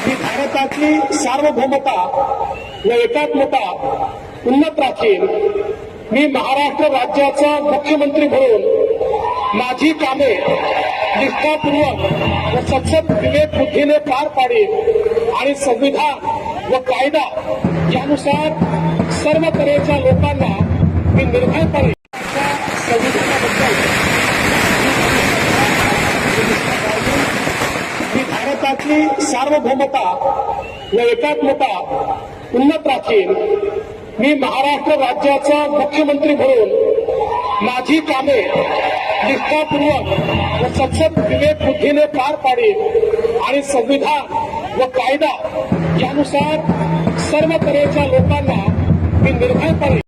मी भारताची सार्वभौमता व एकात्मता उन्नत राखीन. मी महाराष्ट्र राज्याचा मुख्यमंत्री म्हणून माझी कामे निष्ठापूर्वक व सतत विवेकबुद्धीने पार पाडीन आणि संविधान व कायदा यानुसार सर्व तऱ्हेच्या लोकांना मी निर्भयपणे मी भारताची सार्वभौमता व एकात्मता उन्नत राखीन. मी महाराष्ट्र राज्याचा मुख्यमंत्री म्हणून माझी कामे निष्ठापूर्वक व सतत विवेकबुद्धीने पार पाडीन आणि संविधान व कायदा यानुसार सर्व तऱ्हेच्या लोकांना मी निर्भयपणे